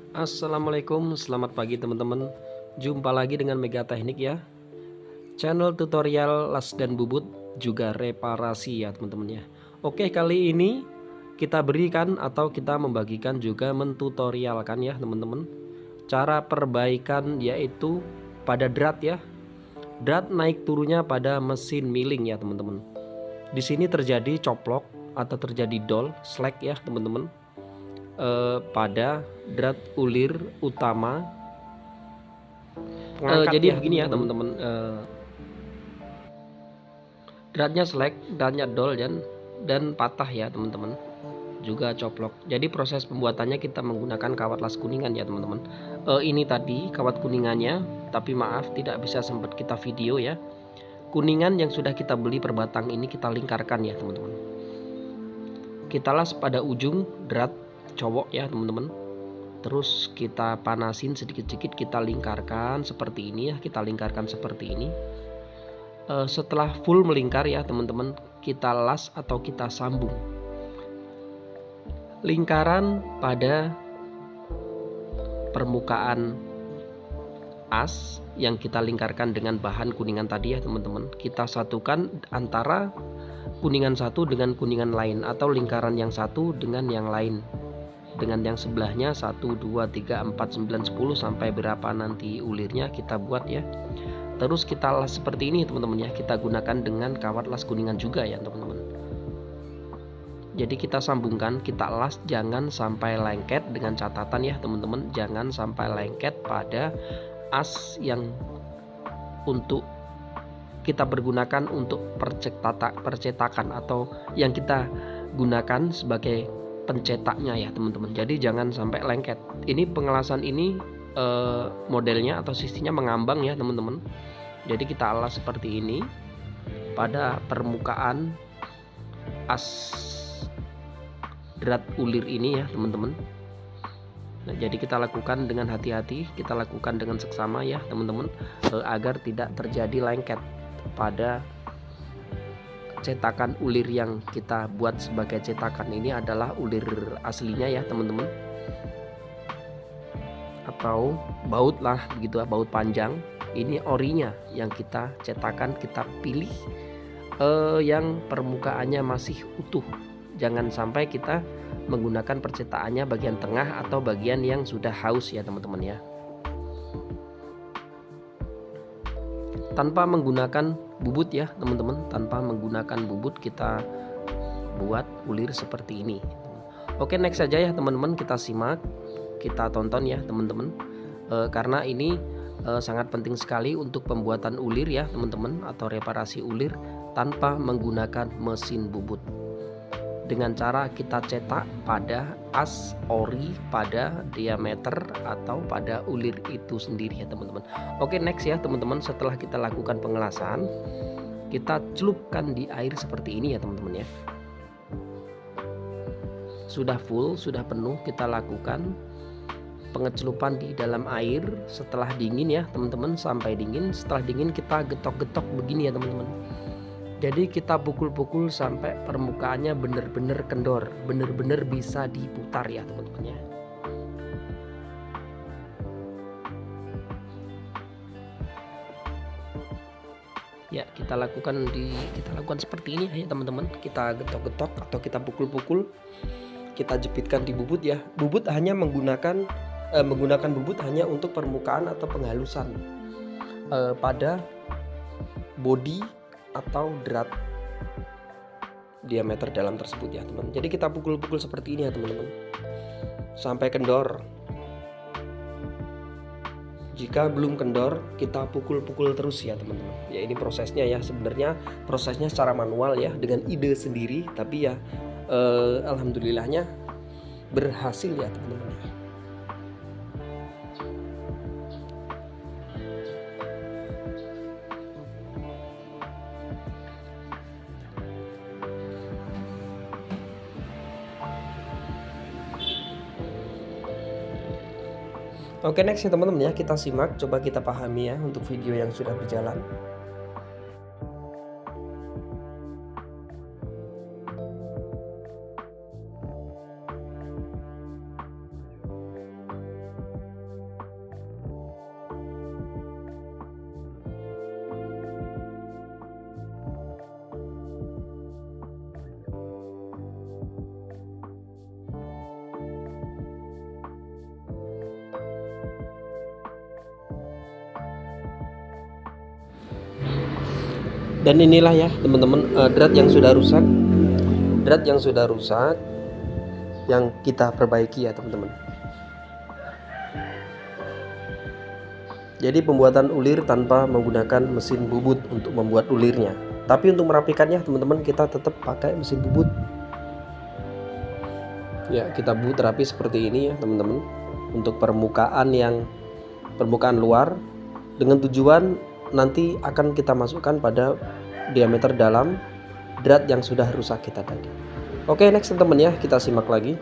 Assalamualaikum, selamat pagi teman-teman. Jumpa lagi dengan Mega Teknik ya. Channel tutorial las dan bubut juga reparasi ya teman-teman ya. Oke, kali ini kita berikan atau kita membagikan juga mentutorialkan ya teman-teman. Cara perbaikan yaitu pada drat ya. Drat naik turunnya pada mesin milling ya teman-teman. Di sini terjadi coplok atau terjadi dol, slack ya teman-teman. Pada drat ulir utama pengangkat jadi ya begini ya teman-teman, dratnya slack, dratnya dol dan patah ya teman-teman, juga coplok. Jadi proses pembuatannya kita menggunakan kawat las kuningan ya teman-teman. Ini tadi kawat kuningannya, tapi maaf tidak bisa sempat kita video ya. Kuningan yang sudah kita beli per batang ini kita lingkarkan ya teman-teman. Kita las pada ujung drat cowok ya teman-teman. Terus kita panasin sedikit-sedikit, kita lingkarkan seperti ini ya, kita lingkarkan seperti ini. Setelah full melingkar ya teman-teman, kita las atau kita sambung lingkaran pada permukaan as yang kita lingkarkan dengan bahan kuningan tadi ya teman-teman. Kita satukan antara kuningan satu dengan kuningan lain, atau lingkaran yang satu dengan yang lain, dengan yang sebelahnya 1, 2, 3, 4, 9, 10 sampai berapa nanti ulirnya kita buat ya. Terus kita las seperti ini teman-teman ya. Kita gunakan dengan kawat las kuningan juga ya teman-teman. Jadi kita sambungkan, kita las jangan sampai lengket, dengan catatan ya teman-teman, jangan sampai lengket pada as yang untuk kita pergunakan untuk percetakan atau yang kita gunakan sebagai pencetaknya ya teman-teman. Jadi jangan sampai lengket. Ini pengelasan ini modelnya atau sistemnya mengambang ya teman-teman. Jadi kita alas seperti ini pada permukaan as drat ulir ini ya teman-teman. Nah, jadi kita lakukan dengan hati-hati, kita lakukan dengan seksama ya teman-teman, agar tidak terjadi lengket pada cetakan ulir yang kita buat. Sebagai cetakan ini adalah ulir aslinya ya teman-teman, atau baut lah begitu, baut panjang. Ini orinya yang kita cetakan, kita pilih yang permukaannya masih utuh. Jangan sampai kita menggunakan percetakannya bagian tengah atau bagian yang sudah haus ya teman-teman ya. Tanpa menggunakan bubut ya teman-teman, tanpa menggunakan bubut kita buat ulir seperti ini. Oke, next saja ya teman-teman, kita simak, kita tonton ya teman-teman, karena ini sangat penting sekali untuk pembuatan ulir ya teman-teman, atau reparasi ulir tanpa menggunakan mesin bubut. Dengan cara kita cetak pada as ori, pada diameter atau pada ulir itu sendiri ya teman-teman. Oke, next ya teman-teman, setelah kita lakukan pengelasan, kita celupkan di air seperti ini ya teman-teman ya. Sudah full, sudah penuh, kita lakukan pengecelupan di dalam air. Setelah dingin ya teman-teman, sampai dingin. Setelah dingin kita getok-getok begini ya teman-teman. Jadi kita pukul-pukul sampai permukaannya benar-benar kendor, benar-benar bisa diputar ya teman-teman ya. Ya, kita lakukan seperti ini ya teman-teman. Kita getok-getok atau kita pukul-pukul, kita jepitkan di bubut ya. Bubut hanya menggunakan bubut hanya untuk permukaan atau penghalusan pada body atau drat diameter dalam tersebut ya teman. Jadi kita pukul-pukul seperti ini ya teman-teman, sampai kendor. Jika belum kendor, kita pukul-pukul terus ya teman-teman. Ya, ini prosesnya ya, sebenarnya prosesnya secara manual ya, dengan ide sendiri, tapi ya alhamdulillahnya berhasil ya teman-teman. Oke, next ya teman-teman ya, kita simak, coba kita pahami ya untuk video yang sudah berjalan. Dan inilah ya teman-teman, drat yang sudah rusak, yang kita perbaiki ya teman-teman. Jadi pembuatan ulir tanpa menggunakan mesin bubut untuk membuat ulirnya. Tapi untuk merapikannya teman-teman, kita tetap pakai mesin bubut. Ya, kita bubut rapi seperti ini ya teman-teman. Untuk permukaan luar, dengan tujuan nanti akan kita masukkan pada diameter dalam drat yang sudah rusak kita tadi. Oke, next teman-teman ya, kita simak lagi.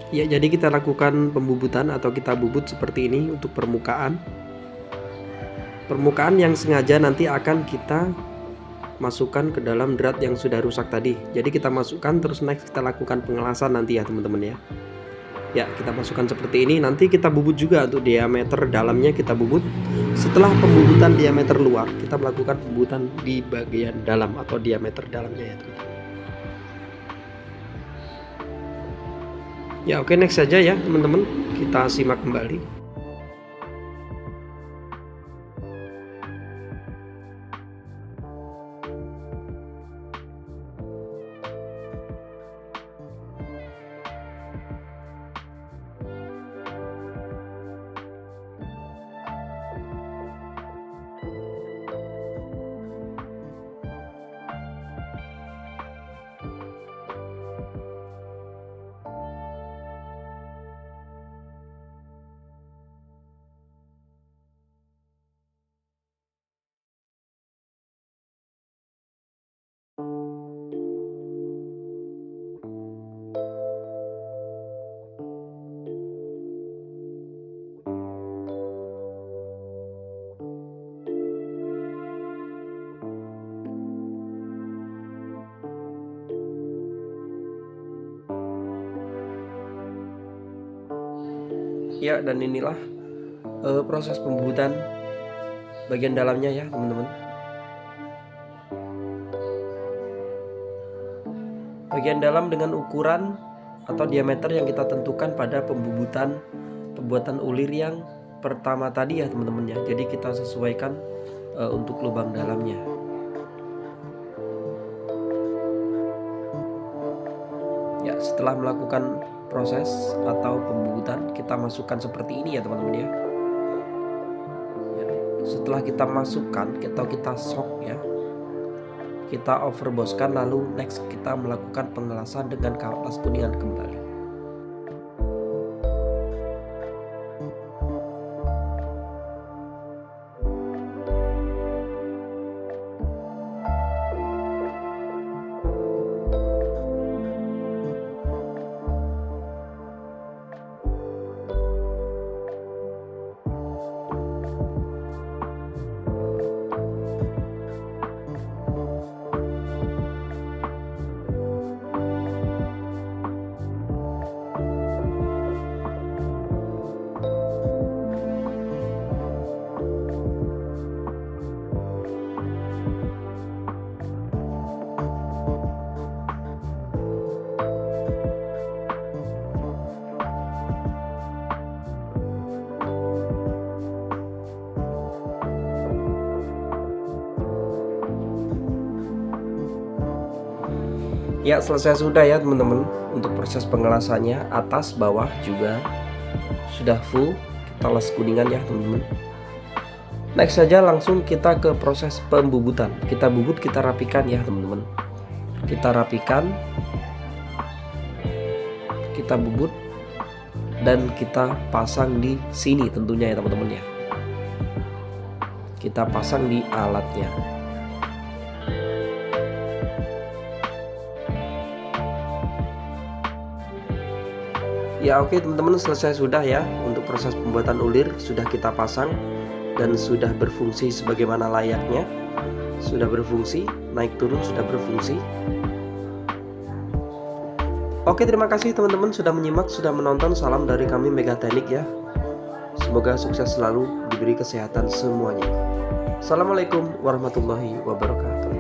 Ya, jadi kita lakukan pembubutan atau kita bubut seperti ini untuk permukaan yang sengaja nanti akan kita masukkan ke dalam drat yang sudah rusak tadi. Jadi kita masukkan, terus next kita lakukan pengelasan nanti ya teman-teman ya. Ya, kita masukkan seperti ini, nanti kita bubut juga untuk diameter dalamnya kita bubut. Setelah pembubutan diameter luar, kita melakukan pembubutan di bagian dalam atau diameter dalamnya ya teman-teman. Ya, oke, next saja ya teman-teman, kita simak kembali. Ya, dan inilah proses pembubutan bagian dalamnya ya teman-teman. Bagian dalam dengan ukuran atau diameter yang kita tentukan pada pembuatan ulir yang pertama tadi ya teman-teman ya. Jadi kita sesuaikan untuk lubang dalamnya. Ya, setelah melakukan proses atau pembubutan, kita masukkan seperti ini ya teman-teman ya. Setelah kita masukkan atau kita sok ya, kita overbosskan, lalu next kita melakukan pengelasan dengan kapas kuningan kembali. Ya, selesai sudah ya teman-teman untuk proses pengelasannya, atas bawah juga sudah full kita las kuningan ya teman-teman. Next saja langsung kita ke proses pembubutan. Kita bubut, kita rapikan ya teman-teman. Kita rapikan, kita bubut, dan kita pasang di sini tentunya ya teman-teman ya. Kita pasang di alatnya. Ya oke teman-teman, selesai sudah ya untuk proses pembuatan ulir, sudah kita pasang dan sudah berfungsi sebagaimana layaknya. Sudah berfungsi, naik turun sudah berfungsi. Oke, terima kasih teman-teman sudah menyimak, sudah menonton. Salam dari kami Megateknik ya. Semoga sukses selalu, diberi kesehatan semuanya. Assalamualaikum warahmatullahi wabarakatuh.